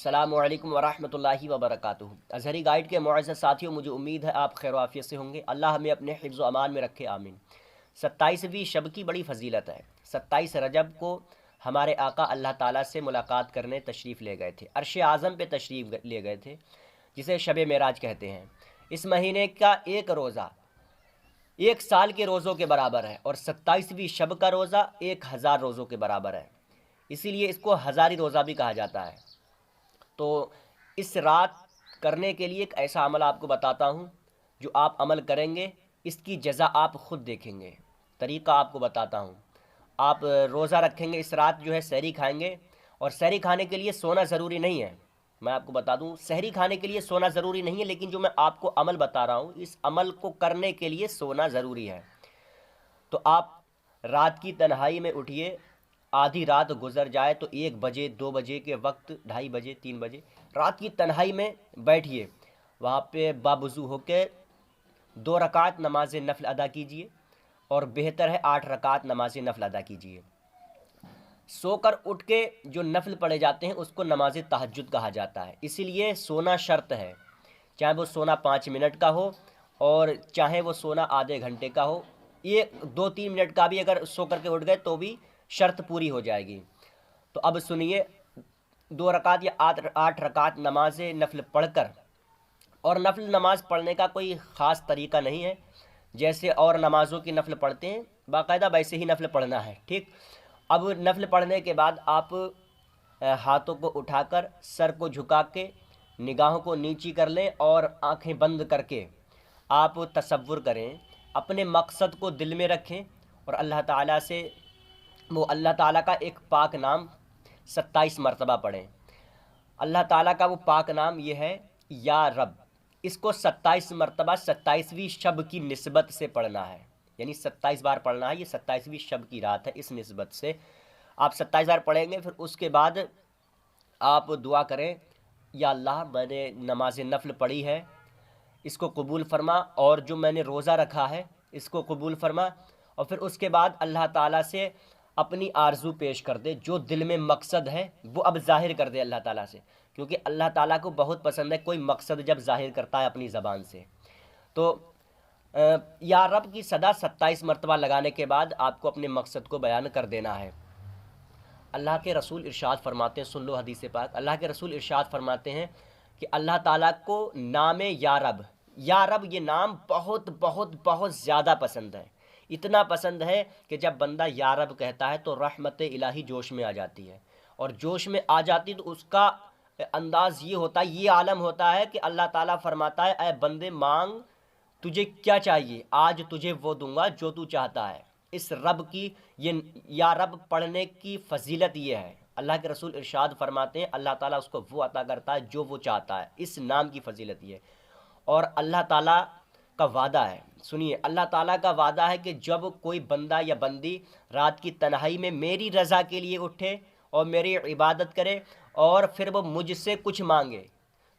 अस्सलामु अलैकुम वरहमतुल्लाहि वबरकातुहू। अज़हरी गाइड के मुअज़्ज़ज़ साथियों, मुझे उम्मीद है आप खैर आफियत से होंगे। अल्लाह हमें अपने हिफ्ज़ व अमान में रखे, आमीन। 27वीं शब की बड़ी फजीलत है। 27 रजब को हमारे आका अल्लाह ताला से मुलाकात करने तशरीफ़ ले गए थे, अर्श आज़म पे तशरीफ़ ले गए थे, जिसे शब मेराज कहते हैं। इस महीने का एक रोज़ा 1 साल के रोज़ों के बराबर है और 27वीं शब का रोज़ा 1000 रोज़ों के बराबर है। इसीलिए इसको हज़ारी रोज़ा भी कहा जाता है। तो इस रात करने के लिए एक ऐसा अमल आपको बताता हूँ, जो आप अमल करेंगे इसकी जज़ा आप ख़ुद देखेंगे। तरीक़ा आपको बताता हूँ। आप रोज़ा रखेंगे, इस रात जो है सहरी खाएंगे, और सहरी खाने के लिए सोना ज़रूरी नहीं है। मैं आपको बता दूँ, सहरी खाने के लिए सोना ज़रूरी नहीं है, लेकिन जो मैं आपको अमल बता रहा हूँ, इस अमल को करने के लिए सोना ज़रूरी है। तो आप रात की तन्हाई में उठिए, आधी रात गुजर जाए तो 1 बजे 2 बजे के वक्त, 2:30 बजे 3 बजे रात की तन्हाई में बैठिए। वहाँ पे बावुज़ू होके 2 रकात नमाज नफ़ल अदा कीजिए, और बेहतर है 8 रकात नमाज नफ़ल अदा कीजिए। सोकर उठ के जो नफ़ल पढ़े जाते हैं उसको नमाज तहज्जुद कहा जाता है। इसीलिए सोना शर्त है, चाहे वो सोना 5 मिनट का हो और चाहे वो सोना आधे घंटे का हो। ये 2-3 मिनट का भी अगर सो करके उठ गए तो भी शर्त पूरी हो जाएगी। तो अब सुनिए, 2 रकात या 8 रकात नमाज नफ़ल पढ़कर, और नफ़ल नमाज पढ़ने का कोई ख़ास तरीक़ा नहीं है, जैसे और नमाज़ों की नफ़ल पढ़ते हैं बाकायदा वैसे ही नफ़ल पढ़ना है, ठीक। अब नफ़ल पढ़ने के बाद आप हाथों को उठाकर सर को झुका के निगाहों को नीची कर लें, और आँखें बंद करके आप तसव्वुर करें, अपने मकसद को दिल में रखें, और अल्लाह ताला से वो अल्लाह ताला का एक पाक नाम 27 मरतबा पढ़ें। अल्लाह ताला का वो पाक नाम ये है, या रब। इसको 27 मरतबा 27वीं शब की निस्बत से पढ़ना है, यानी 27 बार पढ़ना है। ये 27वीं शब की रात है, इस निस्बत से आप 27 बार पढ़ेंगे। फिर उसके बाद आप दुआ करें, या अल्लाह, मैंने नमाज नफ़ल पढ़ी है, इसको कबूल फरमा, और जो मैंने रोज़ा रखा है इसको कबूल फरमा। और फिर उसके बाद अल्लाह ताला से अपनी आरज़ू पेश कर दे, जो दिल में मकसद है वो अब ज़ाहिर कर दे अल्लाह ताला से, क्योंकि अल्लाह ताला को बहुत पसंद है कोई मकसद जब ज़ाहिर करता है अपनी ज़बान से। तो या रब की सदा 27 मरतबा लगाने के बाद आपको अपने मकसद को बयान कर देना है। अल्लाह के रसूल इरशाद फरमाते हैं, सुन लो हदीस पाक। अल्लाह के रसूल इरशाद फरमाते हैं कि अल्लाह ताला को नाम या रब ये नाम बहुत बहुत बहुत ज़्यादा पसंद है। इतना पसंद है कि जब बंदा या रब कहता है तो रहमत इलाही जोश में आ जाती है, और जोश में आ जाती तो उसका अंदाज़ ये होता है, ये आलम होता है कि अल्लाह ताला फरमाता है, ऐ बंदे मांग, तुझे क्या चाहिए, आज तुझे वो दूंगा जो तू चाहता है। इस रब की ये या रब पढ़ने की फजीलत ये है। अल्लाह के रसूल इरशाद फरमाते हैं, अल्लाह ताला उसको वो अता करता है जो वो चाहता है। इस नाम की फजीलत ये है। और अल्लाह ताला का वादा है, सुनिए, अल्लाह ताला का वादा है कि जब कोई बंदा या बंदी रात की तन्हाई में मेरी रज़ा के लिए उठे और मेरी इबादत करे, और फिर वो मुझसे कुछ मांगे,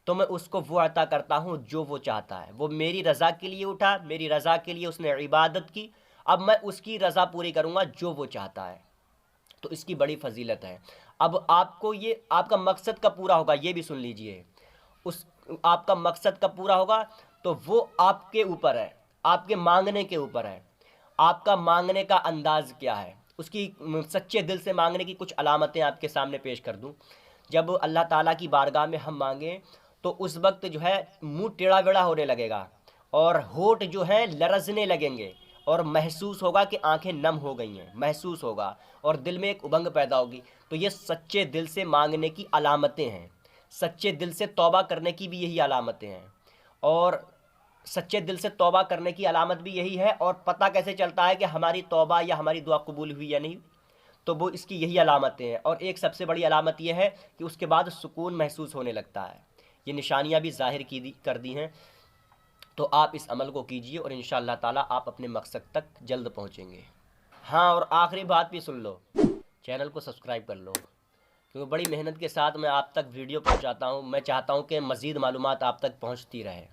तो मैं उसको वो अता करता हूँ जो वो चाहता है। वो मेरी रज़ा के लिए उठा, मेरी रज़ा के लिए उसने इबादत की, अब मैं उसकी रज़ा पूरी करूँगा जो वो चाहता है। तो इसकी बड़ी फजीलत है। अब आपको ये आपका मकसद कब पूरा होगा, ये भी सुन लीजिए। उस आपका मकसद कब पूरा होगा, तो वो आपके ऊपर है, आपके मांगने के ऊपर है। आपका मांगने का अंदाज़ क्या है, उसकी सच्चे दिल से मांगने की कुछ अलामतें आपके सामने पेश कर दूं। जब अल्लाह ताला की बारगाह में हम मांगें तो उस वक्त जो है मुंह टेढ़ा बेढ़ा होने लगेगा, और होठ जो है लरजने लगेंगे, और महसूस होगा कि आंखें नम हो गई हैं, महसूस होगा, और दिल में एक उमंग पैदा होगी। तो ये सच्चे दिल से मांगने की अलामतें हैं। सच्चे दिल से तौबा करने की भी यही अलामतें हैं, और सच्चे दिल से तौबा करने की अलामत भी यही है। और पता कैसे चलता है कि हमारी तौबा या हमारी दुआ कबूल हुई या नहीं, तो वो इसकी यही अलामतें हैं। और एक सबसे बड़ी अलामत यह है कि उसके बाद सुकून महसूस होने लगता है। ये निशानियां भी ज़ाहिर कर दी हैं। तो आप इस अमल को कीजिए, और इंशाअल्लाह ताला आप अपने मकसद तक जल्द पहुँचेंगे। हाँ, और आखिरी बात भी सुन लो, चैनल को सब्सक्राइब कर लो, क्योंकि बड़ी मेहनत के साथ मैं आप तक वीडियो पहुंचाता हूं। मैं चाहता हूं कि मज़ीद मालूमात आप तक पहुंचती रहे।